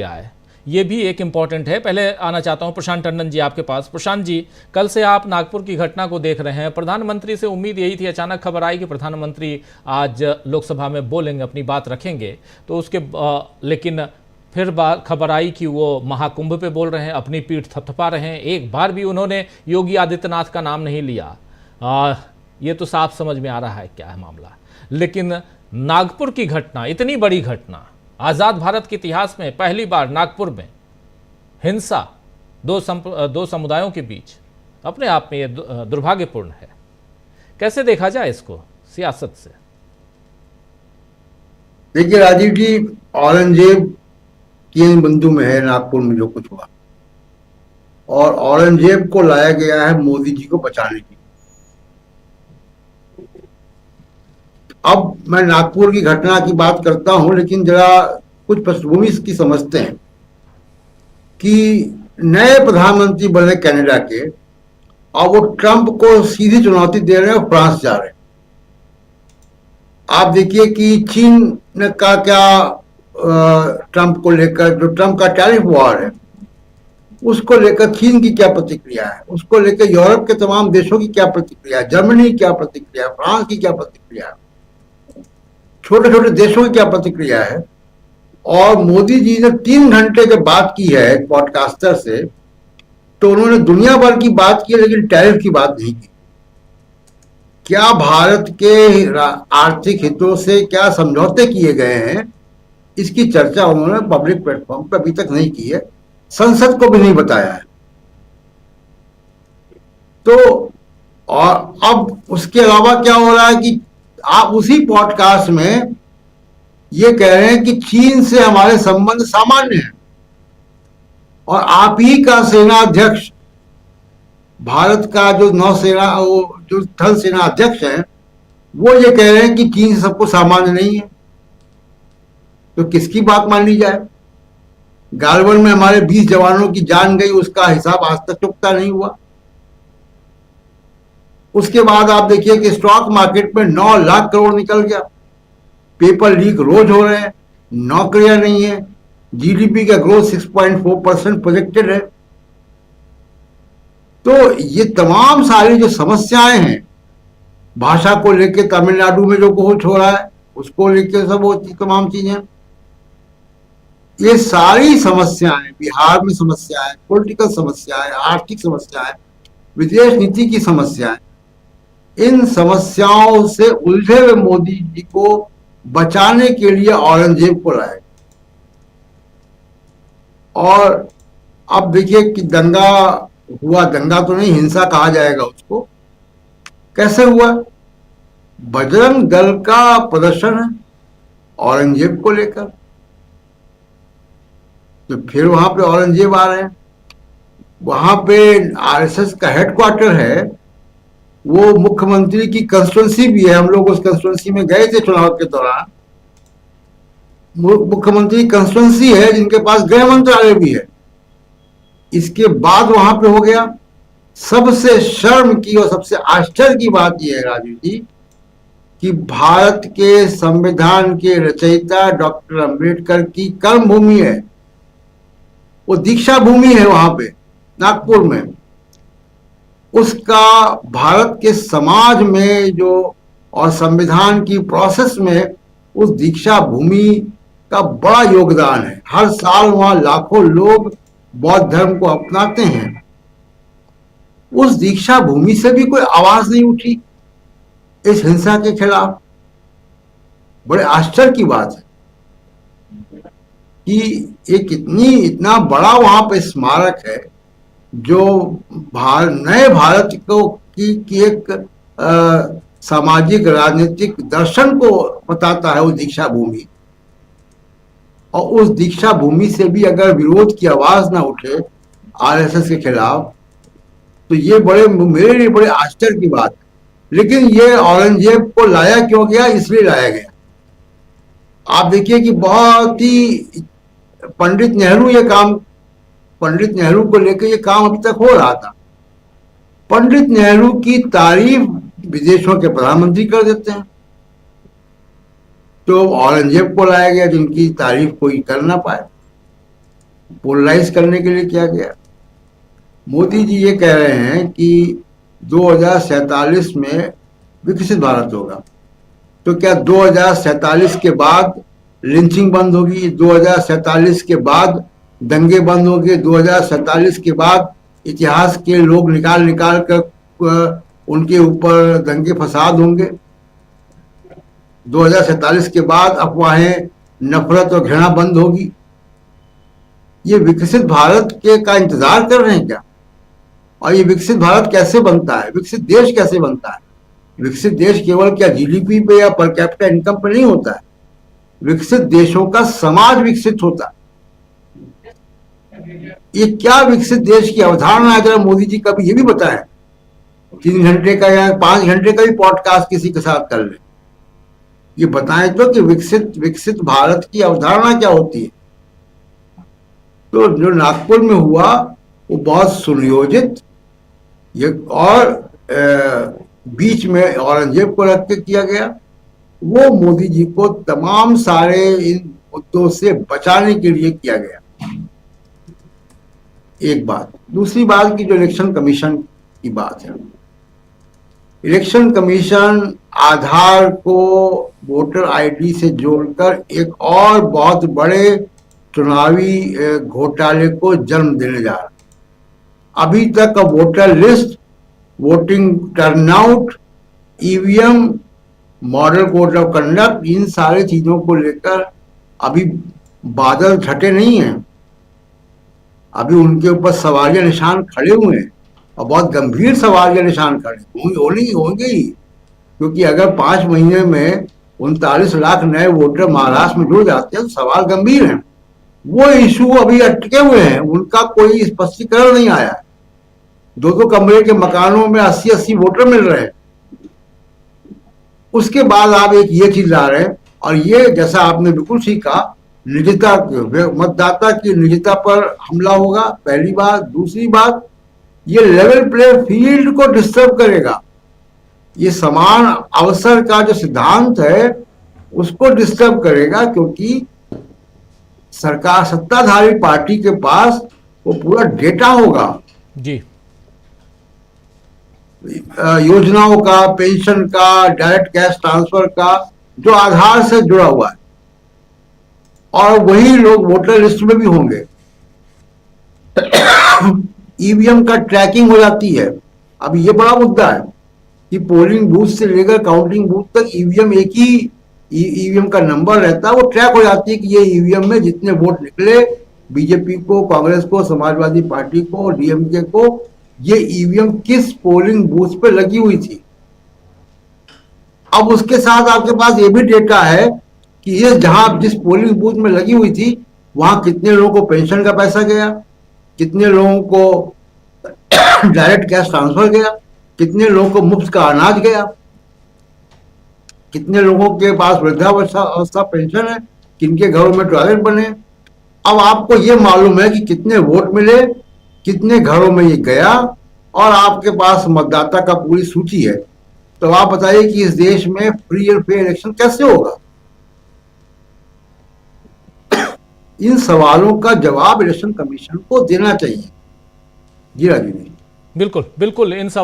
आए, ये भी एक इम्पॉर्टेंट है। पहले आना चाहता हूं प्रशांत टंडन जी आपके पास। प्रशांत जी, कल से आप नागपुर की घटना को देख रहे हैं। प्रधानमंत्री से उम्मीद यही थी, अचानक खबर आई कि प्रधानमंत्री आज लोकसभा में बोलेंगे, अपनी बात रखेंगे, तो उसके लेकिन फिर खबर आई कि वो महाकुंभ पे बोल रहे हैं, अपनी पीठ थपथपा रहे हैं। एक बार भी उन्होंने योगी आदित्यनाथ का नाम नहीं लिया। ये तो साफ समझ में आ रहा है क्या है मामला। लेकिन नागपुर की घटना, इतनी बड़ी घटना, आजाद भारत के इतिहास में पहली बार नागपुर में हिंसा दो समुदायों के बीच, अपने आप में यह दुर्भाग्यपूर्ण है। कैसे देखा जाए इसको सियासत से? देखिए राजीव जी, औरंगजेब की बंधु में है नागपुर में जो कुछ हुआ, और औरंगजेब को लाया गया है मोदी जी को बचाने के लिए। अब मैं नागपुर की घटना की बात करता हूं, लेकिन जरा कुछ पृष्ठभूमि इसकी समझते हैं कि नए प्रधानमंत्री बने कनाडा के, और वो ट्रंप को सीधी चुनौती दे रहे हैं, फ्रांस जा रहे हैं। आप देखिए कि चीन का क्या ट्रंप को लेकर, जो ट्रंप का टैरिफ वॉर है उसको लेकर चीन की क्या प्रतिक्रिया है, उसको लेकर यूरोप के तमाम देशों की क्या प्रतिक्रिया है, जर्मनी की क्या प्रतिक्रिया है, फ्रांस की क्या प्रतिक्रिया है, छोटे छोटे देशों की क्या प्रतिक्रिया है। और मोदी जी ने 3 घंटे जब बात की है एक पॉडकास्टर से, तो उन्होंने दुनिया भर की बात की, लेकिन टैरिफ की बात नहीं की। क्या भारत के आर्थिक हितों से क्या समझौते किए गए हैं, इसकी चर्चा उन्होंने पब्लिक प्लेटफॉर्म पर अभी तक नहीं की है, संसद को भी नहीं बताया है। तो और अब उसके अलावा क्या हो रहा है कि आप उसी पॉडकास्ट में ये कह रहे हैं कि चीन से हमारे संबंध सामान्य हैं, और आप ही का सेना अध्यक्ष, भारत का जो नौसेना, वो जो थल सेना अध्यक्ष हैं, वो ये कह रहे हैं कि चीन से सबको सामान्य नहीं है। तो किसकी बात मान ली जाए? गालवन में हमारे 20 जवानों की जान गई, उसका हिसाब आज तक चुकता नहीं हुआ। उसके बाद आप देखिए कि स्टॉक मार्केट में 9 लाख करोड़ निकल गया, पेपर लीक रोज हो रहे हैं, नौकरियां नहीं है, जीडीपी का ग्रोथ 6.4% प्रोजेक्टेड है। तो ये तमाम सारी जो समस्याएं हैं, भाषा को लेकर तमिलनाडु में जो कुछ हो रहा है उसको लेकर सब वो तमाम चीजें, ये सारी समस्याएं, बिहार में समस्याएं, पॉलिटिकल समस्याएं, आर्थिक समस्याएं, विदेश नीति की समस्याएं, इन समस्याओं से उलझे हुए मोदी जी को बचाने के लिए औरंगजेब को लाया। और अब देखिए कि दंगा हुआ, दंगा तो नहीं, हिंसा कहा जाएगा उसको। कैसे हुआ? बजरंग दल का प्रदर्शन है औरंगजेब को लेकर, तो फिर वहां पे औरंगजेब आ रहे हैं। वहां पे आरएसएस का हेडक्वार्टर है, वो मुख्यमंत्री की कंस्टिट्यूंसी भी है। हम लोग उस कंस्टिट्यूंसी में गए थे चुनाव के दौरान। मुख्यमंत्री कंस्टिट्यूंसी है जिनके पास गृह मंत्रालय भी है। इसके बाद वहां पे हो गया। सबसे शर्म की और सबसे आश्चर्य की बात यह है राजीव जी, कि भारत के संविधान के रचयिता डॉक्टर अंबेडकर की कर्म भूमि है, वो दीक्षा भूमि है वहां पे नागपुर में, उसका भारत के समाज में जो और संविधान की प्रोसेस में उस दीक्षा भूमि का बड़ा योगदान है। हर साल वहां लाखों लोग बौद्ध धर्म को अपनाते हैं। उस दीक्षा भूमि से भी कोई आवाज नहीं उठी इस हिंसा के खिलाफ। बड़े आश्चर्य की बात है कि एक इतना बड़ा वहां पे स्मारक है जो नए भारत को की एक सामाजिक राजनीतिक दर्शन को बताता है वो दीक्षा भूमि। और उस दीक्षा भूमि से भी अगर विरोध की आवाज ना उठे आरएसएस के खिलाफ, तो ये मेरे लिए बड़े आश्चर्य की बात है। लेकिन ये औरंगजेब को लाया क्यों गया? इसलिए लाया गया। आप देखिए कि बहुत ही पंडित नेहरू को लेकर ये काम अभी तक हो रहा था। पंडित नेहरू की तारीफ विदेशों के प्रधानमंत्री कर देते हैं, तो औरंगजेब को लाया गया जिनकी तारीफ कोई कर ना पाए। पोलराइज करने के लिए किया गया। मोदी जी ये कह रहे हैं कि 2047 में विकसित भारत होगा, तो क्या 2047 के बाद लिंचिंग बंद होगी, 2047 के बाद दंगे बंद होंगे, 2047 के बाद इतिहास के लोग निकाल निकाल कर उनके ऊपर दंगे फसाद होंगे, 2047 के बाद अफवाहें, नफरत और घृणा बंद होगी? ये विकसित भारत के का इंतजार कर रहे हैं क्या? और ये विकसित भारत कैसे बनता है, विकसित देश कैसे बनता है? विकसित देश केवल क्या जीडीपी पे या पर कैपिटा इनकम पे नहीं होता है, विकसित देशों का समाज विकसित होता है। ये क्या विकसित देश की अवधारणा है, जरा मोदी जी कभी ये भी बताएं। 3 घंटे का या 5 घंटे का भी पॉडकास्ट किसी के साथ कर ले, ये बताएं तो कि विकसित भारत की अवधारणा क्या होती है। तो जो नागपुर में हुआ वो बहुत सुनियोजित, ये और बीच में औरंगजेब को रख के किया गया। वो मोदी जी को तमाम सारे इन मुद्दों से बचाने के लिए किया गया। एक बात। दूसरी बात की जो इलेक्शन कमीशन की बात है, इलेक्शन कमीशन आधार को वोटर आईडी से जोड़कर एक और बहुत बड़े चुनावी घोटाले को जन्म देने जा रहा है। अभी तक voter list, voting turnout, EVM, model code of conduct, इन सारे चीजों को लेकर अभी बादल छटे नहीं हैं। अभी उनके ऊपर सवालिया निशान खड़े हुए हैं और बहुत गंभीर सवालिया निशान खड़े होंगे ही, क्योंकि अगर 5 महीने में 39 लाख नए वोटर महाराष्ट्र में जुड़ जाते हैं तो सवाल गंभीर हैं। वो इशू अभी अटके हुए हैं, उनका कोई स्पष्टीकरण नहीं आया। 2-2 कमरे के मकानों में 80-80 वोटर मिल रहे हैं। उसके बाद आप एक ये चीज ला रहे हैं, और ये जैसा आपने बिल्कुल ठीक कहा, निजता, मतदाता की निजता पर हमला होगा, पहली बात। दूसरी बात, ये लेवल प्ले फील्ड को डिस्टर्ब करेगा। ये समान अवसर का जो सिद्धांत है उसको डिस्टर्ब करेगा, क्योंकि सरकार, सत्ताधारी पार्टी के पास वो पूरा डेटा होगा जी, योजनाओं का, पेंशन का, डायरेक्ट कैश ट्रांसफर का, जो आधार से जुड़ा हुआ है, और वही लोग वोटर लिस्ट में भी होंगे। ईवीएम का ट्रैकिंग हो जाती है। अब ये बड़ा मुद्दा है कि पोलिंग बूथ से लेकर काउंटिंग बूथ तक ईवीएम एक ही ईवीएम का नंबर रहता है, वो ट्रैक हो जाती है कि ये ईवीएम में जितने वोट निकले, बीजेपी को, कांग्रेस को, समाजवादी पार्टी को, डीएमके को, ये ईवीएम किस पोलिंग बूथ पे लगी हुई थी। अब उसके साथ आपके पास ये भी डेटा है कि ये जहां जिस पोलिंग बूथ में लगी हुई थी वहां कितने लोगों को पेंशन का पैसा गया, कितने लोगों को डायरेक्ट कैश ट्रांसफर गया, कितने लोगों को मुफ्त का अनाज गया, कितने लोगों के पास वृद्धावस्था पेंशन है, किनके घरों में टॉयलेट बने। अब आपको ये मालूम है कि कितने वोट मिले, कितने घरों में ये गया, और आपके पास मतदाता का पूरी सूची है। तो आप बताइए कि इस देश में फ्री और फेयर इलेक्शन कैसे होगा? इन सवालों का जवाब इलेक्शन कमीशन को देना चाहिए। जी राजीव जी, बिल्कुल बिल्कुल इन सवाल